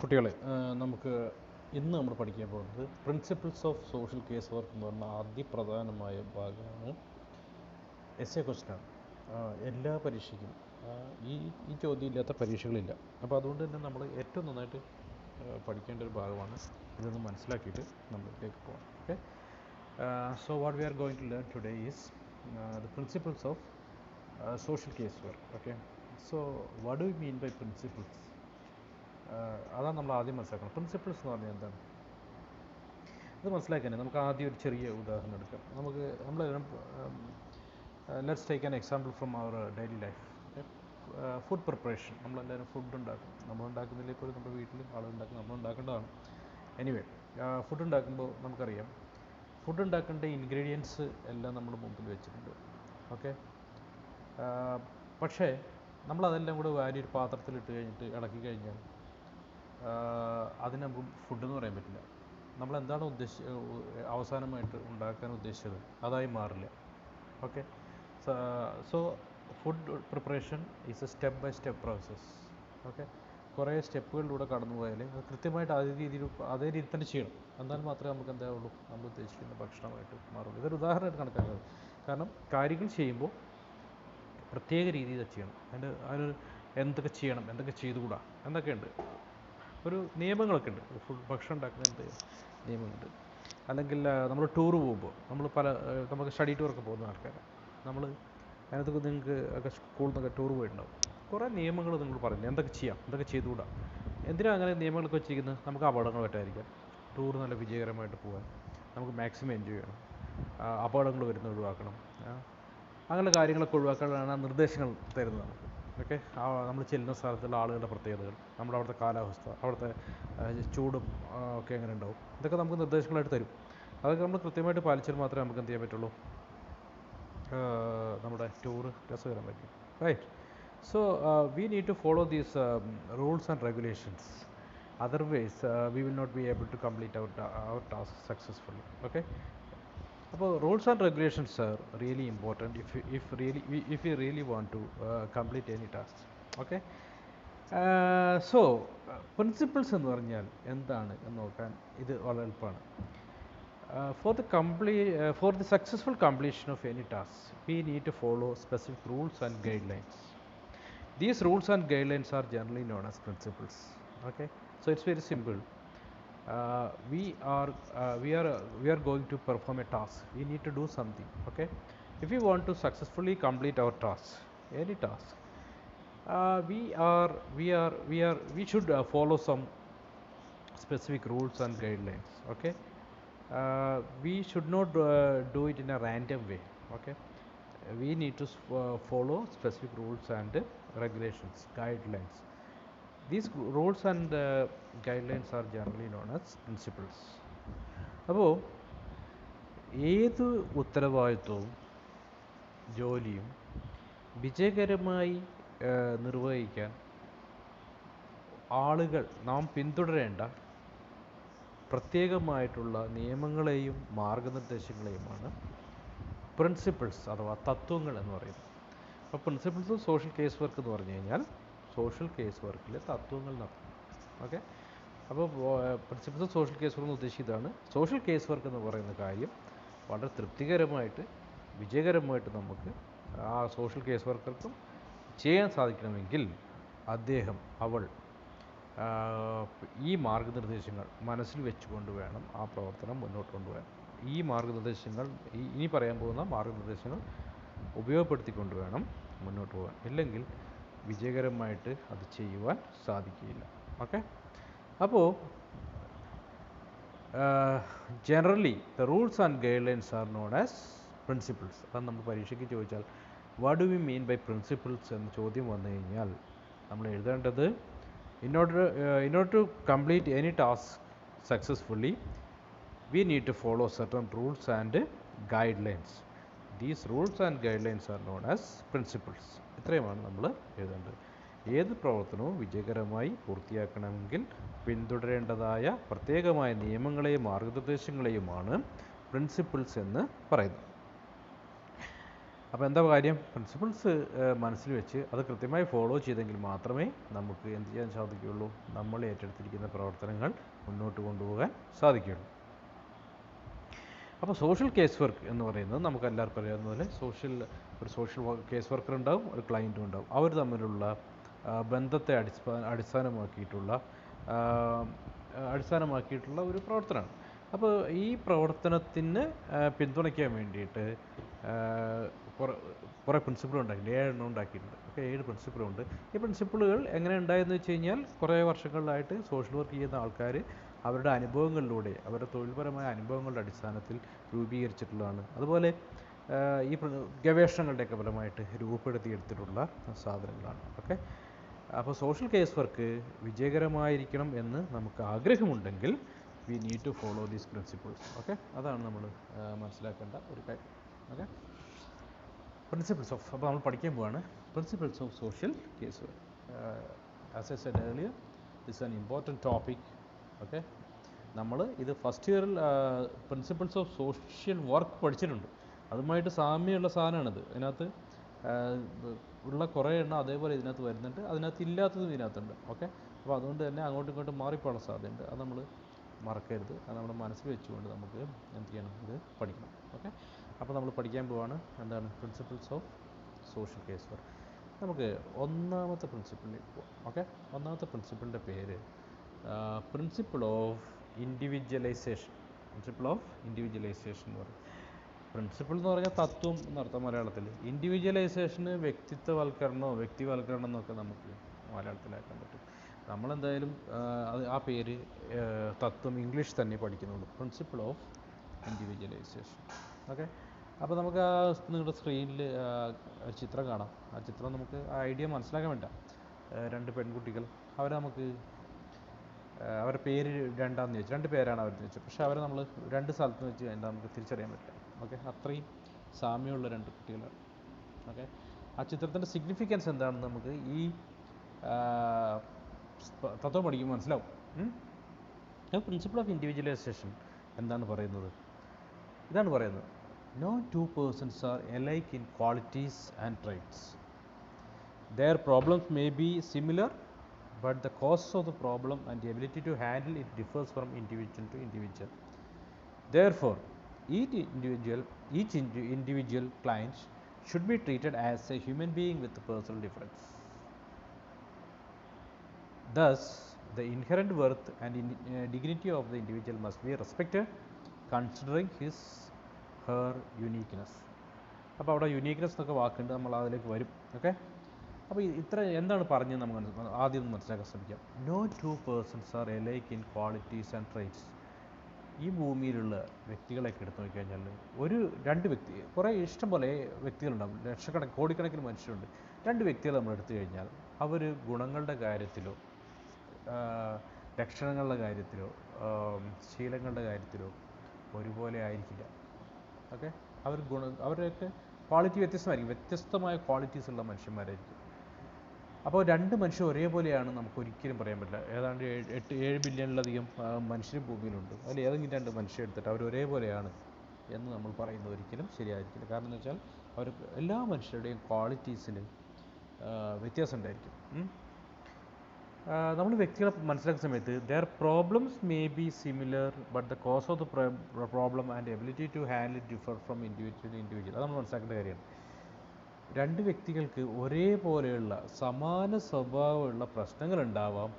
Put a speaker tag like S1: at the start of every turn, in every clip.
S1: കുട്ടികളെ നമുക്ക് ഇന്ന് നമ്മൾ പഠിക്കാൻ പോകുന്നത് principles of social case work എന്ന് പറഞ്ഞ അതിപ്രധാനമായ ഭാഗമാണ്. എസ് എ ക്വസ്റ്റ്യനാണ്. എല്ലാ പരീക്ഷയ്ക്കും ഈ ഈ ചോദ്യം ഇല്ലാത്ത പരീക്ഷകളില്ല. അപ്പോൾ അതുകൊണ്ട് തന്നെ നമ്മൾ ഏറ്റവും നന്നായിട്ട് പഠിക്കേണ്ട ഒരു ഭാഗമാണ്. ഇതൊന്ന് മനസ്സിലാക്കിയിട്ട് നമ്മളിലേക്ക് പോകാം. Okay, so what we are going to learn today is the principles of social case work. Okay, so what do you mean by principles? അതാണ് നമ്മൾ ആദ്യം മനസ്സിലാക്കണം. പ്രിൻസിപ്പിൾസ് എന്ന് പറഞ്ഞാൽ എന്താണ്? ഇത് മനസ്സിലാക്കാൻ നമുക്ക് ആദ്യം ഒരു ചെറിയ ഉദാഹരണം എടുക്കാം. നമ്മളെല്ലാം let's take an example from our daily life. Food preparation. നമ്മളെല്ലാവരും ഫുഡ് ഉണ്ടാക്കും. നമ്മളുണ്ടാക്കുന്നില്ല, ഇപ്പോൾ നമ്മുടെ വീട്ടിൽ ആളുണ്ടാക്കും, നമ്മളുണ്ടാക്കേണ്ടതാണ്. എനിവേ, ഫുഡ് ഉണ്ടാക്കുമ്പോൾ നമുക്കറിയാം ഫുഡ് ഉണ്ടാക്കേണ്ട ഇൻഗ്രീഡിയൻസ് എല്ലാം നമ്മുടെ മുമ്പിൽ വെച്ചിട്ടുണ്ട്. ഓക്കെ, പക്ഷേ നമ്മളതെല്ലാം കൂടെ വാരി ഒരു പാത്രത്തിലിട്ട് കഴിഞ്ഞിട്ട് ഇളക്കി കഴിഞ്ഞാൽ അതിന് നമുക്ക് ഫുഡ് എന്ന് പറയാൻ പറ്റില്ല. നമ്മളെന്താണ് അവസാനമായിട്ട് ഉണ്ടാക്കാൻ ഉദ്ദേശിച്ചത് അതായി മാറില്ല. Okay, so food preparation is a step by step process. Okay, കുറേ സ്റ്റെപ്പുകളിലൂടെ കടന്നു പോയാൽ അത് കൃത്യമായിട്ട് അതേ രീതിയിൽ തന്നെ ചെയ്യണം. എന്നാൽ മാത്രമേ നമുക്ക് എന്താവുള്ളൂ, നമ്മൾ ഉദ്ദേശിക്കുന്ന ഭക്ഷണമായിട്ട് മാറുള്ളൂ. ഇതൊരു ഉദാഹരണമായിട്ട് കണക്കാക്കുന്നത്. കാരണം കാര്യങ്ങൾ ചെയ്യുമ്പോൾ പ്രത്യേക രീതിയിൽ ചെയ്യണം. അതിന് എന്തൊക്കെ ചെയ്യണം, എന്തൊക്കെ ചെയ്തുകൂടാ എന്നൊക്കെയുണ്ട്. ഒരു നിയമങ്ങളൊക്കെ ഉണ്ട്. ഭക്ഷണം ഉണ്ടാക്കുന്നതിൻ്റെ നിയമങ്ങളുണ്ട്. അല്ലെങ്കിൽ നമ്മൾ ടൂറ് പോകുമ്പോൾ നമുക്ക് സ്റ്റഡി ടൂറൊക്കെ പോകുന്ന ആൾക്കാരാണ് നമ്മൾ. അതിനകത്ത് നിങ്ങൾക്ക് ഒക്കെ സ്കൂളിൽ നിന്നൊക്കെ ടൂർ പോയിട്ടുണ്ടാവും. കുറേ നിയമങ്ങൾ നിങ്ങൾ പറഞ്ഞു എന്തൊക്കെ ചെയ്യാം, എന്തൊക്കെ ചെയ്തുകൂടാ. എന്തിനാണ് അങ്ങനെ നിയമങ്ങളൊക്കെ വെച്ചിരിക്കുന്നത്? നമുക്ക് അപകടങ്ങൾ പറ്റാതിരിക്കാൻ, ടൂർ നല്ല വിജയകരമായിട്ട് പോകാൻ, നമുക്ക് മാക്സിമം എൻജോയ് ചെയ്യണം, അപകടങ്ങൾ വരുന്നത് ഒഴിവാക്കണം, അങ്ങനെ കാര്യങ്ങളൊക്കെ ഒഴിവാക്കാനാണ് നിർദ്ദേശങ്ങൾ തരുന്നത് നമുക്ക്. ഓക്കെ, നമ്മൾ ചെല്ലുന്ന സ്ഥലത്തുള്ള ആളുകളുടെ പ്രത്യേകതകൾ, നമ്മുടെ അവിടുത്തെ കാലാവസ്ഥ, അവിടുത്തെ ചൂടും ഒക്കെ എങ്ങനെ ഉണ്ടാവും, ഇതൊക്കെ നമുക്ക് നിർദ്ദേശങ്ങളായിട്ട് തരും. അതൊക്കെ നമ്മൾ കൃത്യമായിട്ട് പാലിച്ചാൽ മാത്രമേ നമുക്ക് എന്ത് ചെയ്യാൻ പറ്റുള്ളൂ, നമ്മുടെ ടൂറ് രസകരം പറ്റും. Right, so we need to follow these rules and regulations. Otherwise we will not be able to complete our task successfully. Okay, അപ്പോൾ rules and regulations are really important if you really want to complete any task. Okay, so principles എന്ന് പറഞ്ഞാൽ എന്താണ് എന്ന് നോക്കാൻ ഇത് വളരെ എളുപ്പമാണ്. For the successful completion of any task, we need to follow specific rules and guidelines. These rules and guidelines are generally known as principles. Okay, so it's very simple. We are going to perform a task. We need to do something. Okay, if we want to successfully complete our task, any task, we should follow some specific rules and guidelines. Okay, we should not do it in a random way. Okay, we need to follow specific rules and regulations, guidelines. These rules and guidelines are generally known as principles. അപ്പോൾ ഏത് ഉത്തരവാദിത്വവും ജോലിയും വിജയകരമായി നിർവഹിക്കാൻ ആളുകൾ നാം പിന്തുടരേണ്ട പ്രത്യേകമായിട്ടുള്ള നിയമങ്ങളെയും മാർഗനിർദ്ദേശങ്ങളെയുമാണ് പ്രിൻസിപ്പിൾസ് അഥവാ തത്വങ്ങൾ എന്ന് പറയുന്നത്. അപ്പോൾ principles of social case work എന്ന് പറഞ്ഞു കഴിഞ്ഞാൽ സോഷ്യൽ കേസ് വർക്കിലെ തത്വങ്ങൾ നടത്തും. ഓക്കെ, അപ്പോൾ principles of social case work എന്ന് ഉദ്ദേശിച്ചതാണ്. സോഷ്യൽ കേസ് വർക്ക് എന്ന് പറയുന്ന കാര്യം വളരെ തൃപ്തികരമായിട്ട് വിജയകരമായിട്ട് നമുക്ക് ആ സോഷ്യൽ കേസ് വർക്കർക്കും ചെയ്യാൻ സാധിക്കണമെങ്കിൽ അവൾ ഈ മാർഗനിർദ്ദേശങ്ങൾ മനസ്സിൽ വെച്ചുകൊണ്ട് വേണം ആ പ്രവർത്തനം മുന്നോട്ട് കൊണ്ടുപോകാൻ. ഈ മാർഗനിർദ്ദേശങ്ങൾ ഇനി പറയാൻ പോകുന്ന മാർഗനിർദ്ദേശങ്ങൾ ഉപയോഗപ്പെടുത്തിക്കൊണ്ട് വേണം മുന്നോട്ട് പോകാൻ. ഇല്ലെങ്കിൽ വിജയകരമായിട്ട് അത് ചെയ്യുവാൻ സാധിക്കില്ല. ഓക്കെ, അപ്പോൾ generally the rules and guidelines are known as principles. അതാണ് നമ്മൾ പരീക്ഷയ്ക്ക് ചോദിച്ചാൽ what do we mean by principles എന്ന ചോദ്യം വന്നു കഴിഞ്ഞാൽ നമ്മൾ എഴുതേണ്ടത് in order to complete any task successfully, we need to follow certain rules and guidelines. These rules and guidelines are known as principles. ഇത്രയുമാണ് നമ്മൾ എഴുതേണ്ടത്. ഏത് പ്രവർത്തനവും വിജയകരമായി പൂർത്തിയാക്കണമെങ്കിൽ പിന്തുടരേണ്ടതായ പ്രത്യേകമായ നിയമങ്ങളെയും മാർഗനിർദ്ദേശങ്ങളെയുമാണ് പ്രിൻസിപ്പിൾസ് എന്ന് പറയുന്നത്. അപ്പോൾ എന്താ കാര്യം, പ്രിൻസിപ്പിൾസ് മനസ്സിൽ വെച്ച് അത് കൃത്യമായി ഫോളോ ചെയ്തെങ്കിൽ മാത്രമേ നമുക്ക് എന്ത് ചെയ്യാൻ സാധിക്കുകയുള്ളൂ, നമ്മൾ ഏറ്റെടുത്തിരിക്കുന്ന പ്രവർത്തനങ്ങൾ മുന്നോട്ട് കൊണ്ടുപോകാൻ സാധിക്കുകയുള്ളൂ. അപ്പോൾ സോഷ്യൽ കേസ് വർക്ക് എന്ന് പറയുന്നത് നമുക്ക് എല്ലാവർക്കും അറിയാവുന്ന പോലെ ഒരു സോഷ്യൽ കേസ് വർക്കർ ഉണ്ടാവും, ഒരു ക്ലയൻറ്റും ഉണ്ടാവും. അവർ തമ്മിലുള്ള ബന്ധത്തെ അടിസ്ഥാനമാക്കിയിട്ടുള്ള ഒരു പ്രവർത്തനമാണ്. അപ്പോൾ ഈ പ്രവർത്തനത്തിന് പിന്തുണയ്ക്കാൻ വേണ്ടിയിട്ട് കുറേ പ്രിൻസിപ്പിൾ ഉണ്ടാക്കിയിട്ടുണ്ട്, 7 എണ്ണം ഉണ്ടാക്കിയിട്ടുണ്ട്. ഓക്കെ, 7 പ്രിൻസിപ്പിളുണ്ട്. ഈ പ്രിൻസിപ്പിളുകൾ എങ്ങനെ ഉണ്ടായെന്ന് വെച്ച് കഴിഞ്ഞാൽ കുറേ വർഷങ്ങളിലായിട്ട് സോഷ്യൽ വർക്ക് ചെയ്യുന്ന ആൾക്കാർ അവരുടെ അനുഭവങ്ങളിലൂടെ, അവരുടെ തൊഴിൽപരമായ അനുഭവങ്ങളുടെ അടിസ്ഥാനത്തിൽ രൂപീകരിച്ചിട്ടുള്ളതാണ്. അതുപോലെ ഈ ഗവേഷണങ്ങളുടെയൊക്കെ ഫലമായിട്ട് രൂപപ്പെടുത്തിയെടുത്തിട്ടുള്ള സാധനങ്ങളാണ്. ഓക്കെ, അപ്പോൾ സോഷ്യൽ കേസ് വർക്ക് വിജയകരമായിരിക്കണം എന്ന് നമുക്ക് ആഗ്രഹമുണ്ടെങ്കിൽ we need to follow these principles. Okay, അതാണ് നമ്മൾ മനസ്സിലാക്കേണ്ട ഒരു കാര്യം. ഓക്കെ, പ്രിൻസിപ്പിൾസ് ഓഫ്, അപ്പോൾ നമ്മൾ പഠിക്കാൻ പോവാണ് principles of social case work. As I said earlier, this an important topic. Okay, നമ്മൾ ഇത് ഫസ്റ്റ് ഇയറിൽ പ്രിൻസിപ്പിൾസ് ഓഫ് സോഷ്യൽ വർക്ക് പഠിച്ചിട്ടുണ്ട്. അതുമായിട്ട് സാമ്യമുള്ള സാധനമാണിത്. ഇതിനകത്ത് ഉള്ള കുറേ എണ്ണം അതേപോലെ ഇതിനകത്ത് വരുന്നുണ്ട്, അതിനകത്ത് ഇല്ലാത്തതും ഇതിനകത്തുണ്ട്. ഓക്കെ, അപ്പോൾ അതുകൊണ്ട് തന്നെ അങ്ങോട്ടും ഇങ്ങോട്ടും മാറിപ്പോകാനുള്ള സാധ്യതയുണ്ട്. അത് നമ്മൾ മറക്കരുത്. അത് നമ്മുടെ മനസ്സിൽ വെച്ചുകൊണ്ട് നമുക്ക് എന്ത് ചെയ്യണം, ഇത് പഠിക്കണം. ഓക്കെ, അപ്പോൾ നമ്മൾ പഠിക്കാൻ പോവാണ് എന്താണ് principles of social case work. നമുക്ക് ഒന്നാമത്തെ പ്രിൻസിപ്പിളിലേക്ക് പോകാം. ഓക്കെ, ഒന്നാമത്തെ പ്രിൻസിപ്പിളിൻ്റെ പേര് principle of individualisation. Principle of individualisation എന്ന് പറയും. പ്രിൻസിപ്പിൾ എന്ന് പറഞ്ഞാൽ തത്വം എന്നർത്ഥം മലയാളത്തിൽ. ഇൻഡിവിജ്വലൈസേഷന് വ്യക്തിവൽക്കരണം എന്നൊക്കെ നമുക്ക് മലയാളത്തിലാക്കാൻ പറ്റും. നമ്മളെന്തായാലും ആ പേര് തത്വം ഇംഗ്ലീഷ് തന്നെ പഠിക്കുന്നുള്ളൂ. Principle of individualisation. ഓക്കെ, അപ്പോൾ നമുക്ക് നിങ്ങളുടെ സ്ക്രീനിൽ ഒരു ചിത്രം കാണാം. ആ ചിത്രം നമുക്ക് ആ ഐഡിയ മനസ്സിലാക്കാൻ വേണ്ട. 2 പെൺകുട്ടികൾ, അവരുടെ പേര് രണ്ടാമെന്ന് ചോദിച്ചു. 2 പേരാണ് അവർ ചോദിച്ചത്. പക്ഷേ അവരെ നമ്മൾ 2 സ്ഥലത്ത് വെച്ച് എന്താ നമുക്ക് തിരിച്ചറിയാൻ പറ്റില്ല. ഓക്കെ, അത്രയും സാമ്യമുള്ള 2 കുട്ടികളാണ്. ഓക്കെ, ആ ചിത്രത്തിൻ്റെ സിഗ്നിഫിക്കൻസ് എന്താണെന്ന് നമുക്ക് ഈ തത്വം പഠിക്കുമ്പോൾ മനസ്സിലാവും. പ്രിൻസിപ്പിൾ ഓഫ് ഇൻഡിവിജ്വലൈസേഷൻ എന്താണ് പറയുന്നത്? ഇതാണ് പറയുന്നത്: no two persons are alike in qualities and traits. Their problems may be similar, but the causes of the problem and the ability to handle it differs from individual to individual. Therefore, each individual client should be treated as a human being with a personal difference. Thus, the inherent worth and dignity of the individual must be respected, considering her uniqueness. അപ്പോൾ അവിടെ uniqueness എന്നൊക്കെ വാക്കുണ്ട്, നമ്മൾ അതിലേക്ക് വരും. Okay, അപ്പോൾ ഇത്ര എന്താണ് പറഞ്ഞത് നമുക്ക് ആദ്യം ഒന്ന് മനസ്സിലാക്കാൻ ശ്രമിക്കാം. No 2 persons are alike in qualities and traits. ഈ ഭൂമിയിലുള്ള വ്യക്തികളെയൊക്കെ എടുത്തു നോക്കിക്കഴിഞ്ഞാൽ 2 വ്യക്തി, കുറേ ഇഷ്ടം പോലെ വ്യക്തികളുണ്ടാകും, കോടിക്കണക്കിന് മനുഷ്യരുണ്ട്. 2 വ്യക്തികൾ നമ്മൾ എടുത്തു കഴിഞ്ഞാൽ അവർ ഗുണങ്ങളുടെ കാര്യത്തിലോ ലക്ഷണങ്ങളുടെ കാര്യത്തിലോ ശീലങ്ങളുടെ കാര്യത്തിലോ ഒരുപോലെ ആയിരിക്കില്ല. ഓക്കെ, അവരുടെയൊക്കെ ക്വാളിറ്റി വ്യത്യസ്തമായിരിക്കും, വ്യത്യസ്തമായ ക്വാളിറ്റീസ് ഉള്ള മനുഷ്യന്മാരായിരിക്കും. അപ്പോൾ 2 മനുഷ്യർ ഒരേപോലെയാണ് നമുക്ക് ഒരിക്കലും പറയാൻ പറ്റില്ല. ഏതാണ്ട് 7 ബില്യണിലധികം മനുഷ്യർ ഭൂമിയിലുണ്ട്. അതിൽ ഏതെങ്കിലും 2 മനുഷ്യർ എടുത്തിട്ട് അവർ ഒരേപോലെയാണ് എന്ന് നമ്മൾ പറയുന്നത് ഒരിക്കലും ശരിയായിരിക്കില്ല. കാരണം എന്ന് വെച്ചാൽ എല്ലാ മനുഷ്യരുടെയും ക്വാളിറ്റീസിൽ വ്യത്യാസം ഉണ്ടായിരിക്കും. നമ്മൾ വ്യക്തികളെ മനസ്സിലാക്കുന്ന സമയത്ത് their problems may be similar, but the cause of the problem and ability to handle it differ from individual to individual. അത് നമ്മൾ മനസ്സിലാക്കേണ്ട കാര്യമാണ്. 2 വ്യക്തികൾക്ക് ഒരേപോലെയുള്ള സമാന സ്വഭാവമുള്ള പ്രശ്നങ്ങൾ ഉണ്ടാവാം,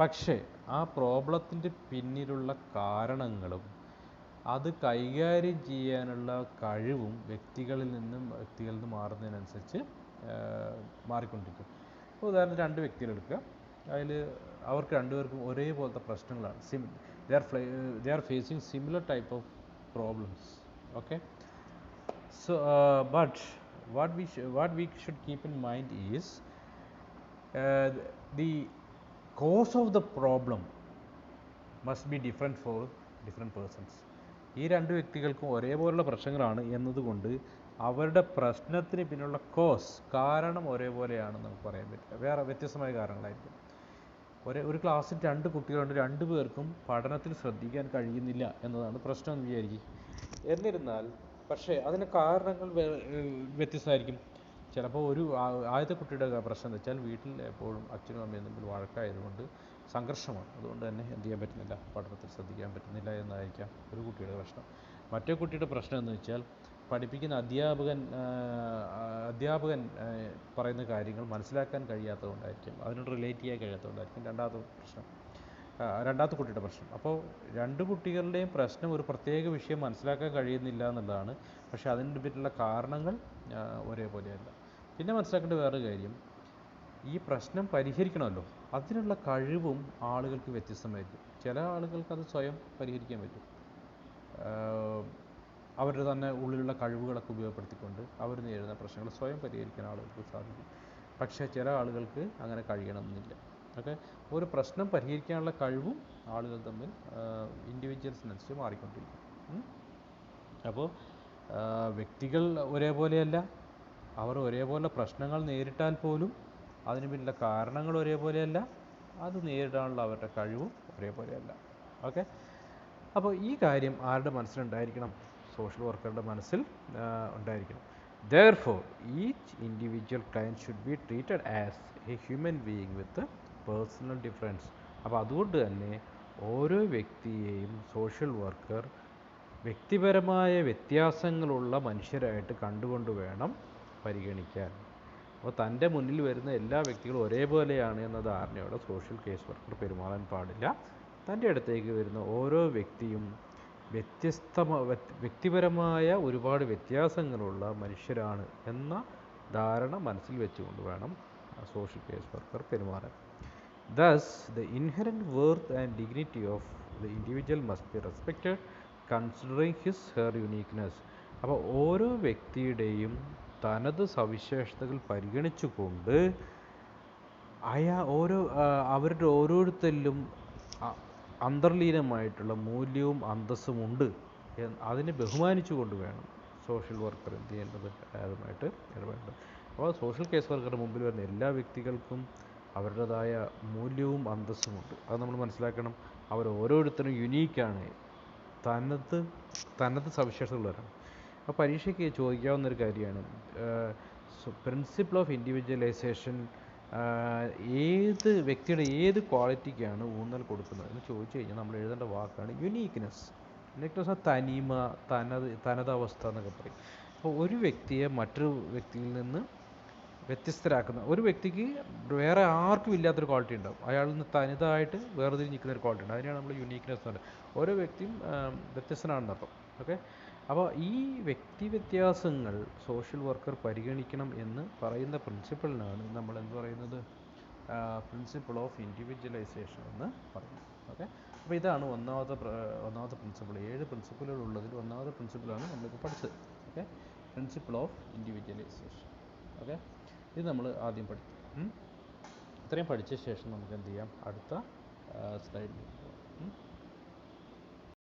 S1: പക്ഷേ ആ പ്രോബ്ലത്തിൻ്റെ പിന്നിലുള്ള കാരണങ്ങളും അത് കൈകാര്യം ചെയ്യാനുള്ള കഴിവും വ്യക്തികളിൽ നിന്ന് മാറുന്നതിനനുസരിച്ച് മാറിക്കൊണ്ടിരിക്കും. ഉദാഹരണത്തിന് 2 വ്യക്തികളെടുക്കുക, അതിൽ അവർക്ക് 2 പേർക്കും ഒരേപോലത്തെ പ്രശ്നങ്ങളാണ്. they are facing similar type of problems. Okay, so but what we should keep in mind is the cause of the problem must be different for different persons. ഈ 2 വ്യക്തികൾക്കും ഒരേപോലുള്ള പ്രശ്നങ്ങളാണ് എന്നതുകൊണ്ട് അവരുടെ പ്രശ്നത്തിന് പിന്നുള്ള കാരണം ഒരേപോലെയാണെന്ന് നമുക്ക് പറയാൻ പറ്റില്ല. വേറെ വ്യത്യസ്തമായ കാരണങ്ങളായിരിക്കും. ഒരു ക്ലാസ്സിൽ 2 കുട്ടികളുണ്ട്, 2 പേർക്കും പഠനത്തിൽ ശ്രദ്ധിക്കാൻ കഴിയുന്നില്ല എന്നതാണ് പ്രശ്നം എന്ന് വിചാരിക്കും. എന്നിരുന്നാൽ പക്ഷേ അതിന് കാരണങ്ങൾ വ്യത്യസ്തമായിരിക്കും. ചിലപ്പോൾ ആദ്യത്തെ കുട്ടിയുടെ പ്രശ്നം എന്ന് വെച്ചാൽ വീട്ടിൽ എപ്പോഴും അച്ഛനും അമ്മയും തമ്മിൽ വഴക്കായതുകൊണ്ട് സംഘർഷമാണ്. അതുകൊണ്ട് തന്നെ എന്ത് ചെയ്യാൻ പറ്റുന്നില്ല, പഠനത്തിൽ ശ്രദ്ധിക്കാൻ പറ്റുന്നില്ല എന്നായിരിക്കാം ഒരു കുട്ടിയുടെ പ്രശ്നം. മറ്റേ കുട്ടിയുടെ പ്രശ്നം എന്ന് വെച്ചാൽ പഠിപ്പിക്കുന്ന അധ്യാപകൻ പറയുന്ന കാര്യങ്ങൾ മനസ്സിലാക്കാൻ കഴിയാത്തതുകൊണ്ടായിരിക്കും, അതിനോട് റിലേറ്റ് ചെയ്യാൻ കഴിയാത്തതുകൊണ്ടായിരിക്കും രണ്ടാമത്തെ കുട്ടിയുടെ പ്രശ്നം. അപ്പോൾ രണ്ട് കുട്ടികളുടെയും പ്രശ്നം ഒരു പ്രത്യേക വിഷയം മനസ്സിലാക്കാൻ കഴിയുന്നില്ല എന്നുള്ളതാണ്. പക്ഷേ അതിന് പിന്നിലുള്ള കാരണങ്ങൾ ഒരേപോലെയല്ല. പിന്നെ മനസ്സിലാക്കേണ്ട വേറൊരു കാര്യം, ഈ പ്രശ്നം പരിഹരിക്കണമല്ലോ, അതിനുള്ള കഴിവും ആളുകൾക്ക് വ്യത്യസ്തമായിരിക്കും. ചില ആളുകൾക്ക് അത് സ്വയം പരിഹരിക്കാൻ പറ്റും. അവരുടെ തന്നെ ഉള്ളിലുള്ള കഴിവുകളൊക്കെ ഉപയോഗപ്പെടുത്തിക്കൊണ്ട് അവർ നേരിടുന്ന പ്രശ്നങ്ങൾ സ്വയം പരിഹരിക്കാൻ ആളുകൾക്ക് സാധിക്കും. പക്ഷേ ചില ആളുകൾക്ക് അങ്ങനെ കഴിയണമെന്നില്ല. ഓക്കെ, ഒരു പ്രശ്നം പരിഹരിക്കാനുള്ള കഴിവും ആളുകൾ തമ്മിൽ ഇൻഡിവിജ്വൽസിനനുസരിച്ച് മാറിക്കൊണ്ടിരിക്കും. അപ്പോൾ വ്യക്തികൾ ഒരേപോലെയല്ല, അവർ ഒരേപോലെ പ്രശ്നങ്ങൾ നേരിട്ടാൽ പോലും അതിന് പിന്നിലെ കാരണങ്ങൾ ഒരേപോലെയല്ല, അത് നേരിടാനുള്ള അവരുടെ കഴിവും ഒരേപോലെയല്ല. ഓക്കെ, അപ്പോൾ ഈ കാര്യം ആരുടെ മനസ്സിലുണ്ടായിരിക്കണം? സോഷ്യൽ വർക്കറുടെ മനസ്സിൽ ഉണ്ടായിരിക്കണം. Therefore, each individual client should be treated as a human being with a personal difference. അപ്പോൾ അതുകൊണ്ട് തന്നെ ഓരോ വ്യക്തിയെയും സോഷ്യൽ വർക്കർ വ്യക്തിപരമായ വ്യത്യാസങ്ങളുള്ള മനുഷ്യരായിട്ട് കണ്ടുകൊണ്ട് വേണം പരിഗണിക്കാൻ. അപ്പോൾ തൻ്റെ മുന്നിൽ വരുന്ന എല്ലാ വ്യക്തികളും ഒരേപോലെയാണ് എന്ന ധാരണയോടെ സോഷ്യൽ കേസ് വർക്കർ പെരുമാറാൻ പാടില്ല. തൻ്റെ അടുത്തേക്ക് വരുന്ന ഓരോ വ്യക്തിയും വ്യക്തിപരമായ ഒരുപാട് വ്യത്യാസങ്ങളുള്ള മനുഷ്യരാണ് എന്ന ധാരണ മനസ്സിൽ വെച്ചുകൊണ്ട് വേണം സോഷ്യൽ കേസ് വർക്കർ പെരുമാറാൻ. Thus, the inherent worth and dignity of the individual must be respected, considering his/her uniqueness. അപ്പോൾ ഓരോ വ്യക്തിയുടെയും തനത് സവിശേഷതകൾ പരിഗണിച്ചുകൊണ്ട് അവരുടെ ഓരോരുത്തരിലും അന്തർലീനമായിട്ടുള്ള മൂല്യവും അന്തസ്സുമുണ്ട്, അതിനെ ബഹുമാനിച്ചുകൊണ്ട് വേണം സോഷ്യൽ വർക്കർ എന്ത് ചെയ്യേണ്ടത്, അതുമായിട്ട് ഇടപെടേണ്ടത്. അപ്പോൾ സോഷ്യൽ കേസ് വർക്കറുടെ മുമ്പിൽ വരുന്ന എല്ലാ വ്യക്തികൾക്കും അവരുടേതായ മൂല്യവും അന്തസ്സുമുണ്ട്. അത് നമ്മൾ മനസ്സിലാക്കണം. അവർ ഓരോരുത്തരും യുണീക്കാണ്, തനത് സവിശേഷതയുള്ളവരാണ്. അപ്പോൾ പരീക്ഷയ്ക്ക് ചോദിക്കാവുന്നൊരു കാര്യമാണ്, പ്രിൻസിപ്പിൾ ഓഫ് ഇൻഡിവിജ്വലൈസേഷൻ ഏത് വ്യക്തിയുടെ ഏത് ക്വാളിറ്റിക്കാണ് ഊന്നൽ കൊടുക്കുന്നത് എന്ന് ചോദിച്ചു കഴിഞ്ഞാൽ നമ്മൾ എഴുതേണ്ട വാക്കാണ് യുണീക്ക്നെസ്. യുണീക്ക്നെസ് തനിമ, തനതാവസ്ഥ എന്നൊക്കെ പറയും. അപ്പോൾ ഒരു വ്യക്തിയെ മറ്റൊരു വ്യക്തിയിൽ നിന്ന് വ്യത്യസ്തരാക്കുന്ന, ഒരു വ്യക്തിക്ക് വേറെ ആർക്കും ഇല്ലാത്തൊരു ക്വാളിറ്റി ഉണ്ടാവും, അയാളിൽ നിന്ന് തനിതായിട്ട് വേർതിരിഞ്ഞിരിക്കുന്ന ഒരു ക്വാളിറ്റി ഉണ്ട്. അതിനാണ് നമ്മൾ യുണീക്ക്നെസ് എന്ന് പറയുന്നത്. ഓരോ വ്യക്തിയും വ്യത്യസ്തനാണെന്നർത്ഥം. ഓക്കെ, അപ്പോൾ ഈ വ്യത്യാസങ്ങൾ സോഷ്യൽ വർക്കർ പരിഗണിക്കണം എന്ന് പറയുന്ന പ്രിൻസിപ്പിളിനാണ് നമ്മൾ എന്ത് പറയുന്നത്, പ്രിൻസിപ്പിൾ ഓഫ് ഇൻഡിവിജ്വലൈസേഷൻ എന്ന് പറയുന്നത്. ഓക്കെ, അപ്പോൾ ഇതാണ് ഒന്നാമത്തെ പ്രിൻസിപ്പിൾ. 7 പ്രിൻസിപ്പിളുകൾ ഉള്ളതിൽ ഒന്നാമത്തെ പ്രിൻസിപ്പിളാണ് നമ്മളിപ്പോൾ പഠിച്ചത്. Okay, principle of individualisation. Okay, ഇത് നമ്മൾ ആദ്യം പഠിക്കും. ഇത്രയും പഠിച്ച ശേഷം നമുക്ക് എന്ത് ചെയ്യാം, അടുത്ത സ്ലൈഡിലേക്ക് പോകാം.